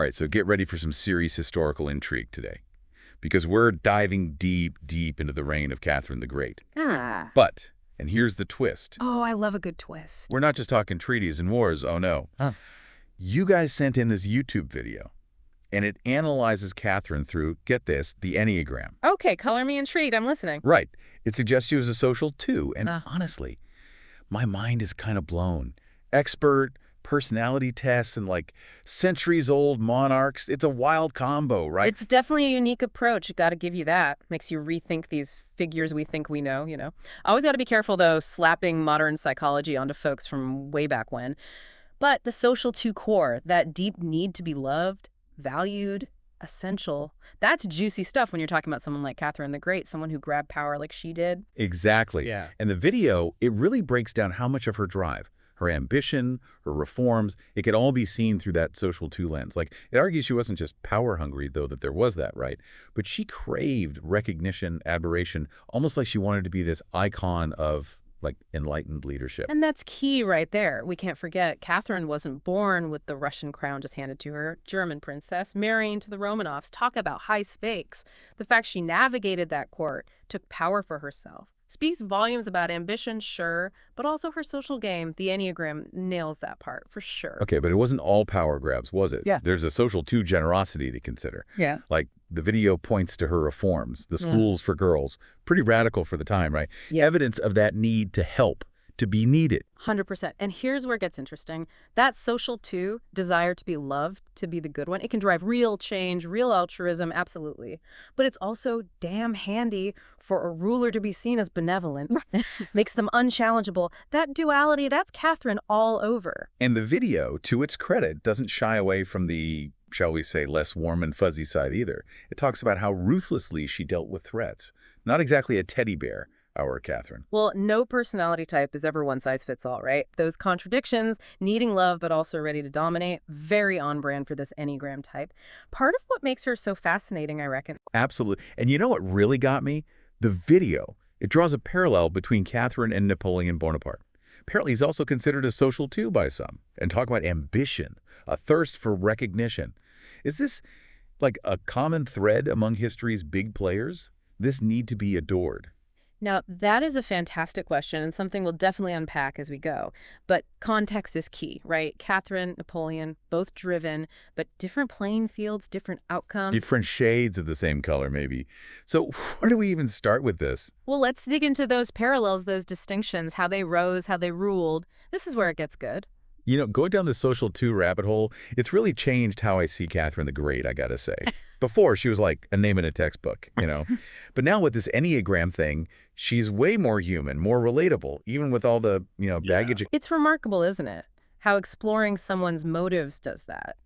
All right, so get ready for some serious historical intrigue today, because we're diving deep, deep into the reign of Catherine the Great. Ah. But, and here's the twist, Oh, I love a good twist. we're not just talking treaties and wars, oh no. Huh. You guys sent in this YouTube video, and it analyzes Catherine through, get this, the Enneagram. Okay, color me intrigued. I'm listening. Right. It suggests she was a social 2, and Ah. honestly, my mind is kind of blown. Expert, personality tests, and like centuries-old monarchs. It's a wild combo, right? It's definitely a unique approach. Got to give you that. Makes you rethink these figures we think we know, you know. Always got to be careful, though, slapping modern psychology onto folks from way back when. But the social 2 core, that deep need to be loved, valued, essential, that's juicy stuff when you're talking about someone like Catherine the Great, someone who grabbed power like she did. Exactly. Yeah. And the video, it really breaks down how much of her drive, her ambition, her reforms, it could all be seen through that social 2 lens. Like, it argues she wasn't just power hungry, though that there was that, right? But she craved recognition, admiration, almost like she wanted to be this icon of, like, enlightened leadership. And that's key right there. We can't forget, Catherine wasn't born with the Russian crown just handed to her. German princess, marrying to the Romanovs. Talk about high stakes. The fact she navigated that court, took power for herself. Speaks volumes about ambition, sure, but also her social game. The Enneagram nails that part, for sure. Okay, but it wasn't all power grabs, was it? Yeah. There's a social 2 generosity to consider. Yeah. Like, the video points to her reforms, the schools for girls, pretty radical for the time, right? Yeah. Evidence of that need to help, to be needed. 100%. And here's where it gets interesting. That social 2, desire to be loved, to be the good one, it can drive real change, real altruism, absolutely. But it's also damn handy for a ruler to be seen as benevolent. Makes them unchallengeable. That duality, that's Catherine all over. And the video, to its credit, doesn't shy away from the, shall we say, less warm and fuzzy side either. It talks about how ruthlessly she dealt with threats. Not exactly a teddy bear, our Catherine. Well, no personality type is ever one size fits all, right? Those contradictions, needing love but also ready to dominate, very on brand for this Enneagram type. Part of what makes her so fascinating, I reckon. Absolutely. And you know what really got me? The video. It draws a parallel between Catherine and Napoleon Bonaparte. Apparently, he's also considered a social 2 by some. And talk about ambition, a thirst for recognition. Is this like a common thread among history's big players? This need to be adored. Now, that is a fantastic question and something we'll definitely unpack as we go. But context is key, right? Catherine, Napoleon, both driven, but different playing fields, different outcomes. Different shades of the same color, maybe. So where do we even start with this? Well, let's dig into those parallels, those distinctions, how they rose, how they ruled. This is where it gets good. You know, going down the social 2 rabbit hole, it's really changed how I see Catherine the Great, I gotta say. Before, she was like a name in a textbook, you know. But now with this Enneagram thing, she's way more human, more relatable, even with all the, baggage. It's remarkable, isn't it? How exploring someone's motives does that.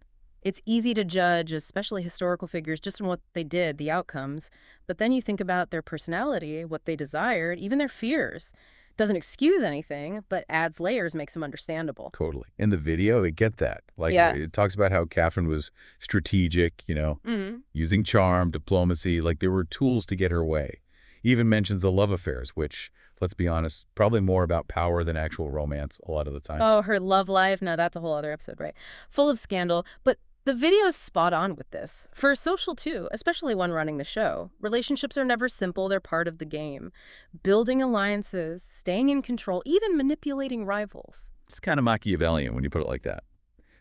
It's easy to judge, especially historical figures, just on what they did, the outcomes. But then you think about their personality, what they desired, even their fears. Doesn't excuse anything, but adds layers, makes them understandable. Totally. In the video, it get that. Like, Yeah. it talks about how Catherine was strategic, using charm, diplomacy, like there were tools to get her way. Even mentions the love affairs, which, let's be honest, probably more about power than actual romance a lot of the time. Oh, her love life. No, that's a whole other episode, right? Full of scandal. But the video's spot on with this. For social 2, especially one running the show, relationships are never simple. They're part of the game. Building alliances, staying in control, even manipulating rivals. It's kind of Machiavellian when you put it like that.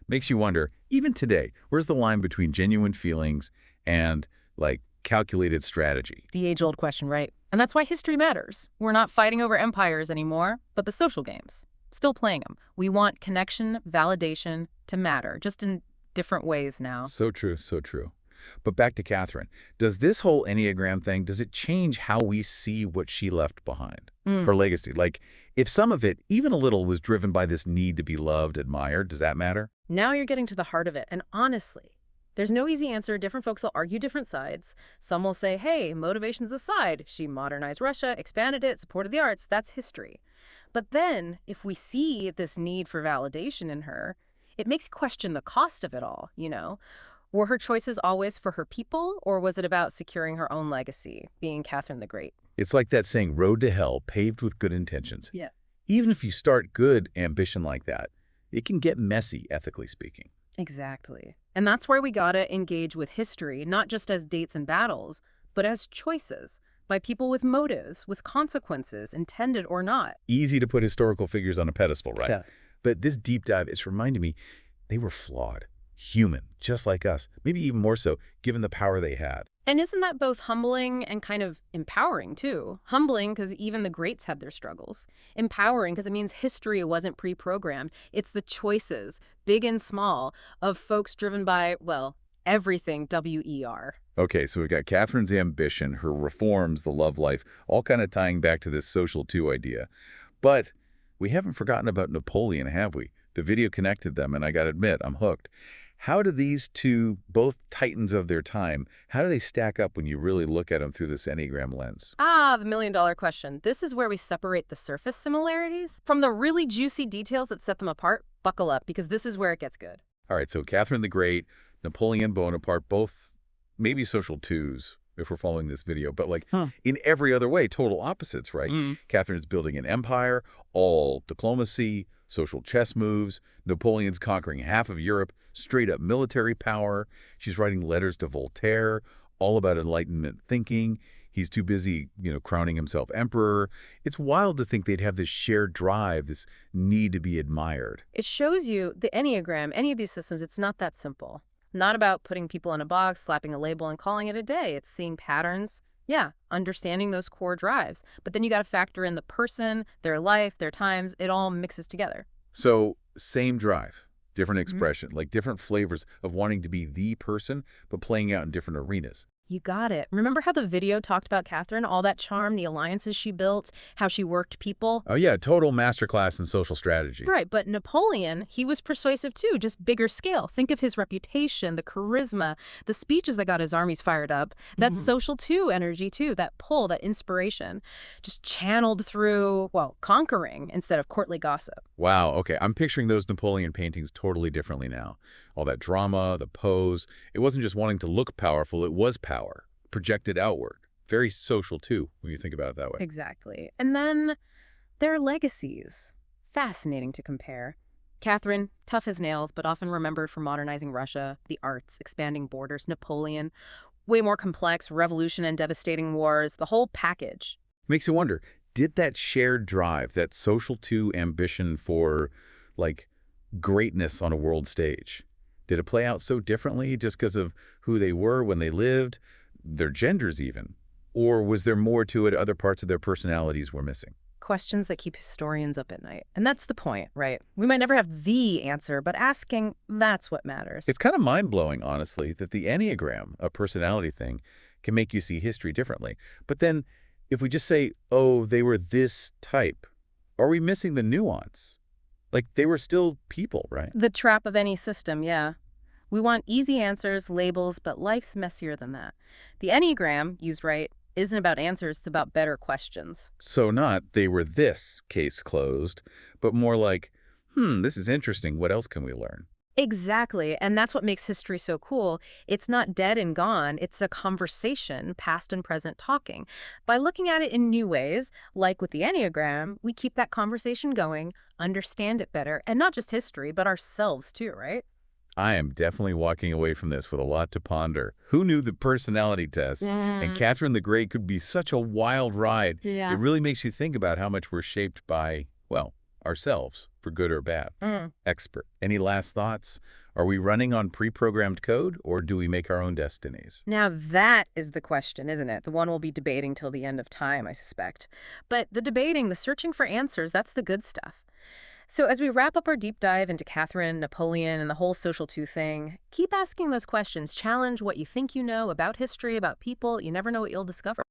Makes you wonder, even today, where's the line between genuine feelings and, like, calculated strategy? The age-old question, right? And that's why history matters. We're not fighting over empires anymore, but the social games. Still playing them. We want connection, validation to matter, just in different ways now. So true, so true. But back to Catherine. Does this whole Enneagram thing, does it change how we see what she left behind? Her legacy? Like, if some of it, even a little, was driven by this need to be loved, admired, does that matter? Now you're getting to the heart of it. And honestly, there's no easy answer. Different folks will argue different sides. Some will say, hey, motivations aside, she modernized Russia, expanded it, supported the arts. That's history. But then, if we see this need for validation in her, it makes you question the cost of it all, Were her choices always for her people, or was it about securing her own legacy, being Catherine the Great? It's like that saying, road to hell, paved with good intentions. Yeah. Even if you start good ambition like that, it can get messy, ethically speaking. Exactly. And that's where we gotta engage with history, not just as dates and battles, but as choices by people with motives, with consequences, intended or not. Easy to put historical figures on a pedestal, right? Yeah. But this deep dive, it's reminding me they were flawed, human, just like us, maybe even more so, given the power they had. And isn't that both humbling and kind of empowering, too? Humbling because even the greats had their struggles. Empowering because it means history wasn't pre-programmed. It's the choices, big and small, of folks driven by, well, everything WER. Okay, so we've got Catherine's ambition, her reforms, the love life, all kind of tying back to this social two idea. But we haven't forgotten about Napoleon, have we? The video connected them, and I got to admit, I'm hooked. How do these two, both titans of their time, how do they stack up when you really look at them through this Enneagram lens? Ah, the million-dollar question. This is where we separate the surface similarities from the really juicy details that set them apart. Buckle up, because this is where it gets good. All right, so Catherine the Great, Napoleon Bonaparte, both maybe social twos, if we're following this video, but like in every other way, total opposites, right? Catherine's building an empire, all diplomacy, social chess moves. Napoleon's conquering half of Europe, straight up military power. She's writing letters to Voltaire, all about Enlightenment thinking. He's too busy, crowning himself emperor. It's wild to think they'd have this shared drive, this need to be admired. It shows you the Enneagram, any of these systems, it's not that simple. Not about putting people in a box, slapping a label, and calling it a day. It's seeing patterns, yeah, understanding those core drives. But then you got to factor in the person, their life, their times. It all mixes together. So same drive, different expression, like different flavors of wanting to be the person, but playing out in different arenas. You got it. Remember how the video talked about Catherine, all that charm, the alliances she built, how she worked people? Oh yeah, total masterclass in social strategy. Right, but Napoleon, he was persuasive too, just bigger scale. Think of his reputation, the charisma, the speeches that got his armies fired up. That's social too, energy too, that pull, that inspiration, just channeled through, well, conquering instead of courtly gossip. Wow, okay, I'm picturing those Napoleon paintings totally differently now. All that drama, the pose, it wasn't just wanting to look powerful, it was power, projected outward. Very social too, when you think about it that way. Exactly. And then their legacies. Fascinating to compare. Catherine, tough as nails, but often remembered for modernizing Russia, the arts, expanding borders. Napoleon, way more complex, revolution and devastating wars, the whole package. Makes you wonder, did that shared drive, that social two ambition for, like, greatness on a world stage, did it play out so differently just because of who they were when they lived, their genders even? Or was there more to it, other parts of their personalities were missing? Questions that keep historians up at night. And that's the point, right? We might never have the answer, but asking, that's what matters. It's kind of mind-blowing, honestly, that the Enneagram, a personality thing, can make you see history differently. But then, if we just say, oh, they were this type, are we missing the nuance? Like, they were still people, right? The trap of any system, yeah. We want easy answers, labels, but life's messier than that. The Enneagram, used right, isn't about answers, it's about better questions. So not, they were this, case closed, but more like, this is interesting, what else can we learn? Exactly, and that's what makes history so cool. It's not dead and gone, it's a conversation, past and present talking. By looking at it in new ways, like with the Enneagram, we keep that conversation going, understand it better, and not just history, but ourselves too, right? I am definitely walking away from this with a lot to ponder. Who knew the personality test and Catherine the Great could be such a wild ride? Yeah. It really makes you think about how much we're shaped by, well, ourselves, for good or bad. Expert. Any last thoughts? Are we running on pre-programmed code, or do we make our own destinies? Now that is the question, isn't it? The one we'll be debating till the end of time, I suspect. But the debating, the searching for answers, that's the good stuff. So as we wrap up our deep dive into Catherine, Napoleon, and the whole social two thing, keep asking those questions. Challenge what you think you know about history, about people. You never know what you'll discover.